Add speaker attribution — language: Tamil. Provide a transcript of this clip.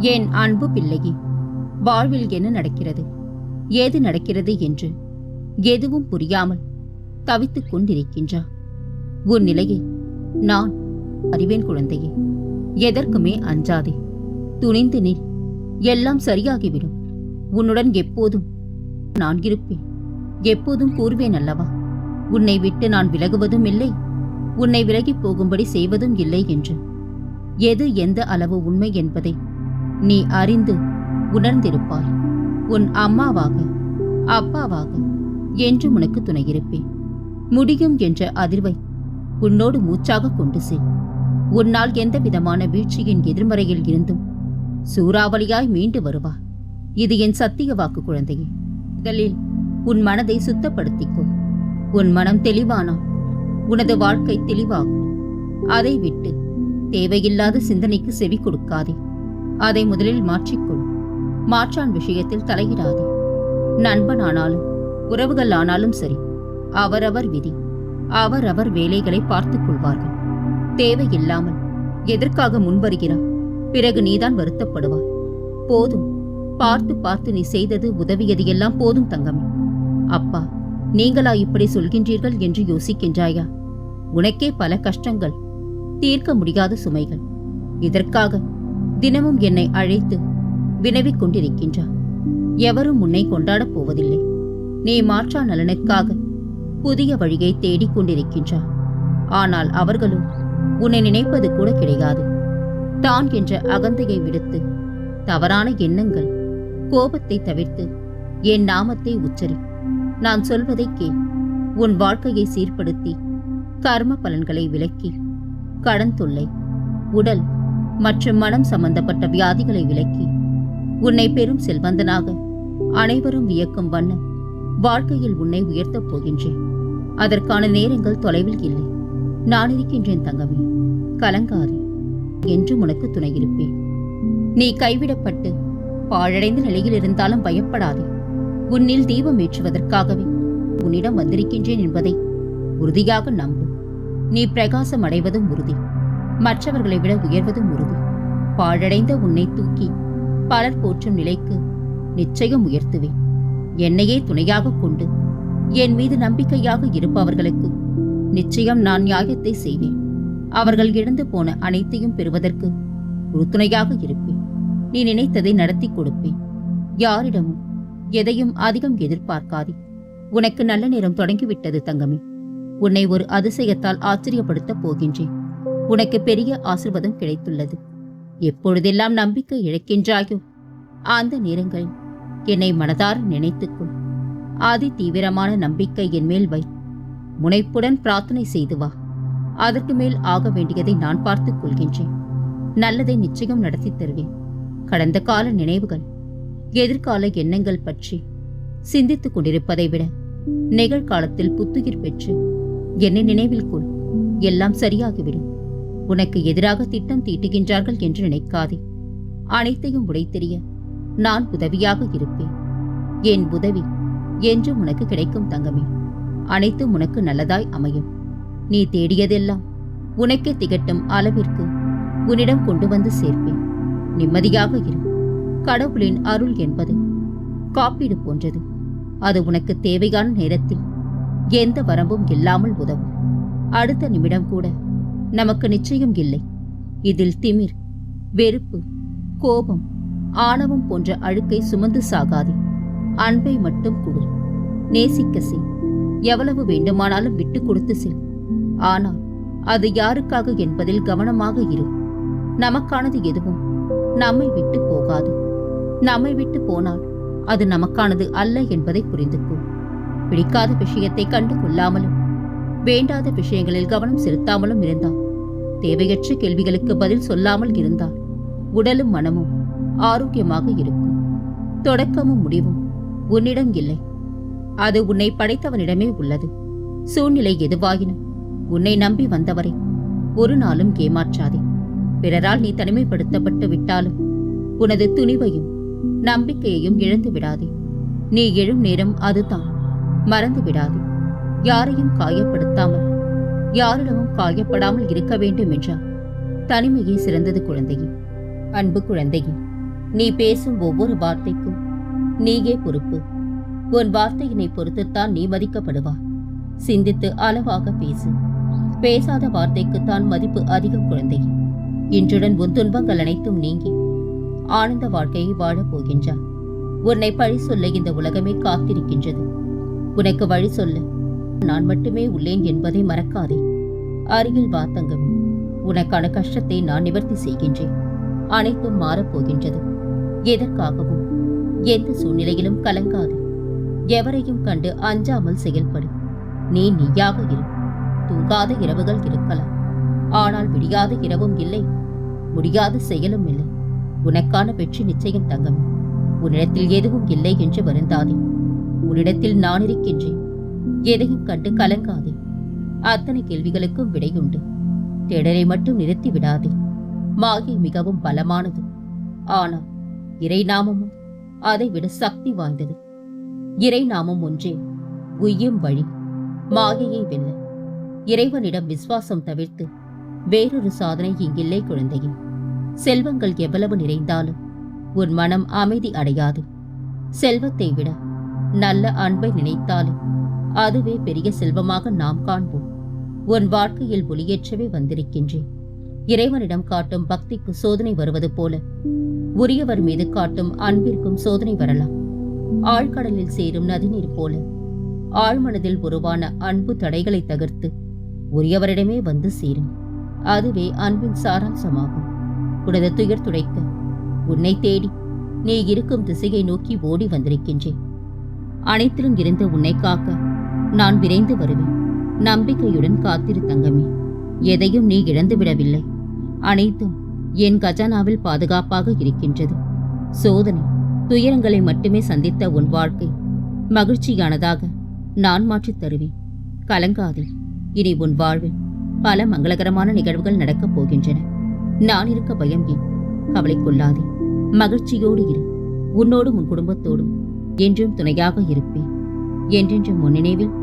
Speaker 1: என் அன்பு பிள்ளையே, வாழ்வில் என்ன நடக்கிறது, ஏது நடக்கிறது என்று எதுவும் புரியாமல் தவித்துக் கொண்டிருக்கின்றா. உன் நிலையை நான் அறிவேன் குழந்தையே. எதற்குமே அஞ்சாதே, துணிந்து நில். எல்லாம் சரியாகிவிடும். உன்னுடன் எப்போதும் நான் இருப்பேன். எப்போதும் கூறுவேன் அல்லவா, உன்னை விட்டு நான் விலகுவதும் இல்லை, உன்னை விலகிப் போகும்படி செய்வதும் இல்லை என்று. எது எந்த அளவு உண்மை என்பதை நீ அறிந்து உணர்ந்திருப்பாய். உன் அம்மாவாக அப்பாவாக என்று உனக்கு துணையிருப்பேன். முடியும் என்ற அதிர்வை உன்னோடு மூச்சாக கொண்டு செல். உன்னால் எந்த விதமான வீழ்ச்சியின் எதிர்மறையில் இருந்தும் சூறாவளியாய் மீண்டு வருவார். இது என் சத்திய வாக்கு குழந்தையே. முதலில் உன் மனதை சுத்தப்படுத்திக்கோ. உன் மனம் தெளிவானால் உனது வாழ்க்கை தெளிவாகும். அதை விட்டு தேவையில்லாத சிந்தனைக்கு செவி கொடுக்காதே. அதை முதலில் மாற்றிக்கொள். மாற்றான் விஷயத்தில் தலையிடாதே. நண்பனானாலும் உறவுகள் ஆனாலும் சரி, அவரவர் விதி, அவரவர் வேலைகளை பார்த்துக் கொள்வார்கள். தேவையில்லாமல் எதற்காக முன்வருகிறார்? பிறகு நீதான் வருத்தப்படுவாய். போதும், பார்த்து பார்த்து நீ செய்தது உதவியது எல்லாம் போதும் தங்கமே. அப்பா, நீங்களா இப்படி சொல்கின்றீர்கள் என்று யோசிக்கின்றாயா? உனக்கே பல கஷ்டங்கள், தீர்க்க முடியாத சுமைகள். இதற்காக தினமும் என்னை அழைத்து வினவிக் கொண்டிருக்கின்றா. எவரும் உன்னை கொண்டாடப் போவதில்லை. நீ மாற்றா நலனுக்காக புதிய வழியை தேடிக் கொண்டிருக்கின்றா. ஆனால் அவர்களோ உன்னை நினைப்பது கூட கிடையாது. தான் என்ற அகந்தையை விடுத்து, தவறான எண்ணங்கள், கோபத்தை தவிர்த்து என் நாமத்தை உச்சரி. நான் சொல்வதை கேள். உன் வாழ்க்கையை சீர்படுத்தி கர்ம பலன்களை விலக்கி, கடன் தொல்லை, உடல் மற்றும் மனம் சம்பந்தப்பட்ட வியாதிகளை விலக்கி, உன்னை பெரும் செல்வந்தனாக அனைவரும் வியக்கும் வண்ணம் வாழ்க்கையில் உன்னை உயர்த்தப் போகின்றேன். அதற்கான நேரங்கள் தொலைவில் இல்லை. நான் இருக்கின்றேன் தங்கமே, கலங்காதே. என்றும் உனக்கு துணையிருப்பேன். நீ கைவிடப்பட்டு பாழடைந்த நிலையில் இருந்தாலும் பயப்படாதே. உன்னில் தீபம் ஏற்றுவதற்காகவே உன்னிடம் வந்திருக்கின்றேன் என்பதை உறுதியாக நம்பு. நீ பிரகாசம் அடைவதும் உறுதி, மற்றவர்களை விட உயர்வதும் உறுதி. பாழடைந்த உன்னை தூக்கி பலர் போற்றும் நிலைக்கு நிச்சயம் உயர்த்துவேன். என்னையே துணையாக கொண்டு என் மீது நம்பிக்கையாக இருப்பவர்களுக்கு நிச்சயம் நான் நியாயத்தை செய்வேன். அவர்கள் இழந்து போன அனைத்தையும் பெறுவதற்கு உறுதுணையாக இருப்பேன். நீ நினைத்ததை நடத்தி கொடுப்பேன். யாரிடமும் எதையும் அதிகம் எதிர்பார்க்காதே. உனக்கு நல்ல நேரம் தொடங்கிவிட்டது தங்கமே. உன்னை ஒரு அதிசயத்தால் ஆச்சரியப்படுத்தப் போகின்றேன். உனக்கு பெரிய ஆசீர்வாதம் கிடைத்துள்ளது. எப்பொழுதெல்லாம் நம்பிக்கை இழக்கின்றாயோ அந்த நேரங்களில் என்னை மனதார நினைத்துக்கொள். அதி தீவிரமான நம்பிக்கை என் மேல் வை. முனைப்புடன் பிரார்த்தனை செய்து வா. அதற்கு மேல் ஆக வேண்டியதை நான் பார்த்துக் கொள்கின்றேன். நல்லதை நிச்சயம் நடத்தி தருவேன். கடந்த கால நினைவுகள், எதிர்கால எண்ணங்கள் பற்றி சிந்தித்துக் கொண்டிருப்பதை விட நிகழ்காலத்தில் புத்துயிர் பெற்று என்னை நினைவில் கொள். எல்லாம் சரியாகிவிடும். உனக்கு எதிராக திட்டம் தீட்டுகின்றார்கள் என்று நினைக்காதே. அனைத்தையும் உடைத்தெறிய நான் உதவியாக இருப்பேன். என் உதவி என்றும் உனக்கு கிடைக்கும் தங்கமே. அனைத்தும் உனக்கு நல்லதாய் அமையும். நீ தேடியதெல்லாம் உனக்கே திகட்டும் அளவிற்கு உன்னிடம் கொண்டு வந்து சேர்ப்பேன். நிம்மதியாக இரு. கடவுளின் அருள் என்பது காப்பீடு போன்றது. அது உனக்கு தேவையான நேரத்தில் எந்த வரம்பும் இல்லாமல் உதவும். அடுத்த நிமிடம் கூட நமக்கு நிச்சயம் இல்லை. இதில் திமிர், வெறுப்பு, கோபம், ஆணவம் போன்ற அழுக்கை சுமந்து சாகாதே. அன்பை மட்டும் கொடு. நேசிக்க செய். எவ்வளவு வேண்டுமானாலும் விட்டு கொடுத்து செல். ஆனால் அது யாருக்காக என்பதில் கவனமாக இரு. நமக்கானது எதுவும் நம்மை விட்டு போகாது. நம்மை விட்டு போனால் அது நமக்கானது அல்ல என்பதை புரிந்துக்கோ. பிடிக்காத விஷயத்தை கண்டு கொள்ளாமலும் வேண்டாத விஷயங்களில் கவனம் செலுத்தாமலும் இருந்தால், தேவையற்ற கேள்விகளுக்கு பதில் சொல்லாமல் இருந்தால் உடலும் மனமும் ஆரோக்கியமாக இருக்கும். தொடக்கமும் முடிவும் உன்னிடம் இல்லை. அது உன்னை படைத்தவனிடமே உள்ளது. சூழ்நிலை எதுவாயினும் உன்னை நம்பி வந்தவரை ஒரு நாளும் ஏமாற்றாதே. பிறரால் நீ தனிமைப்படுத்தப்பட்டு விட்டாலும் உனது துணிவையும் நம்பிக்கையையும் இழந்து விடாதே. நீ எழும் நேரம் அதுதான், மறந்து விடாதே. யாரையும் காயப்படுத்தாமல், யாரிடமும் காயப்படாமல் இருக்க வேண்டும் என்றால் தனிமையே சிறந்தது குழந்தையே. அன்பு குழந்தையே, நீ பேசும் ஒவ்வொரு வார்த்தைக்கும் நீயே பொறுப்பு. உன் வார்த்தையினை பொறுத்துத்தான் நீ மதிக்கப்படுவாய். சிந்தித்து அளவாக பேசு. பேசாத வார்த்தைக்குத்தான் மதிப்பு அதிகம் குழந்தையே. இன்றுடன் உன் துன்பங்கள் அனைத்தும் நீங்கி ஆனந்த வாழ்க்கையை வாழப் போகின்றாய். உன்னை பழி சொல்ல இந்த உலகமே காத்திருக்கின்றது. உனக்கு வழி சொல்ல நான் மட்டுமே உள்ளேன் என்பதை மறக்காதே. அருகில் வா தங்கமே. உனக்கான கஷ்டத்தை நான் நிவர்த்தி செய்கின்றேன். அனைத்தும் மாறப்போகின்றது. எதற்காகவும் எந்த சூழ்நிலையிலும் கலங்காது. எவரையும் கண்டு அஞ்சாமல் செயல்படு. நீ நீயாக இரு. தூங்காத இரவுகள் இருக்கலாம், ஆனால் விடியாத இரவும் இல்லை, முடியாத செயலும் இல்லை. உனக்கான வெற்றி நிச்சயம் தங்கமே. உன்னிடத்தில் எதுவும் இல்லை என்று வருந்தாதே. உன்னிடத்தில் நான் இருக்கின்றேன். எதையும் கண்டு கலங்காதே. அத்தனை கேள்விகளுக்கும் விடையுண்டு. தேடலை மட்டும் நிறுத்தி விடாதே. மாயை மிகவும் பலமானது, ஆனால் இறை நாமமும் அதை விட சக்தி வாய்ந்தது. இறை நாமம் ஒன்றே உய்யும் வழி. மாயையை வெல்ல இறைவனிடம் விசுவாசம் தவிர்த்து வேறொரு சாதனை இங்கில்லை குழந்தையே. செல்வங்கள் எவ்வளவு நிறைந்தாலும் உன் மனம் அமைதி அடையாது. செல்வத்தை விட நல்ல அன்பை நினைத்தாலே அதுவே பெரிய செல்வமாக நாம் காண்போம். உன் வாழ்க்கையில் ஒளியேற்றவே வந்திருக்கின்றேன். இறைவனிடம் காட்டும் பக்திக்கு சோதனை வருவது போல உரியவர் மீது காட்டும் அன்பிற்கும் சோதனை வரலாம். ஆழ்கடலில் சேரும் நதிநீர் போல ஆழ்மனதில் உருவான அன்பு தடைகளை தகர்த்து உரியவரிடமே வந்து சேரும். அதுவே அன்பின் சாராம்சமாகும். உனது துயர் துடைக்க உன்னை தேடி நீ இருக்கும் திசையை நோக்கி ஓடி வந்திருக்கின்றேன். அனைத்திலும் இருந்த உன்னை காக்க நான் விரைந்து வருவேன். நம்பிக்கையுடன் காத்திரு தங்கமே. எதையும் நீ இழந்து விடவில்லை. அனைத்தும் என் கஜானாவில் பாதுகாப்பாக இருக்கின்றது. சோதனை துயரங்களை மட்டுமே சந்தித்த உன் வாழ்க்கை மகிழ்ச்சியானதாக நான் மாற்றித் தருவேன். கலங்காதே. இனி உன் வாழ்வில் பல மங்களகரமான நிகழ்வுகள் நடக்கப் போகின்றன. நான் இருக்க பயம் ஏன்? கவலை கொள்ளாதே. மகிழ்ச்சியோடு இரு. உன்னோடும் உன் குடும்பத்தோடும் என்றும் துணையாக இருப்பேன். என்றென்றும் உன் நினைவில்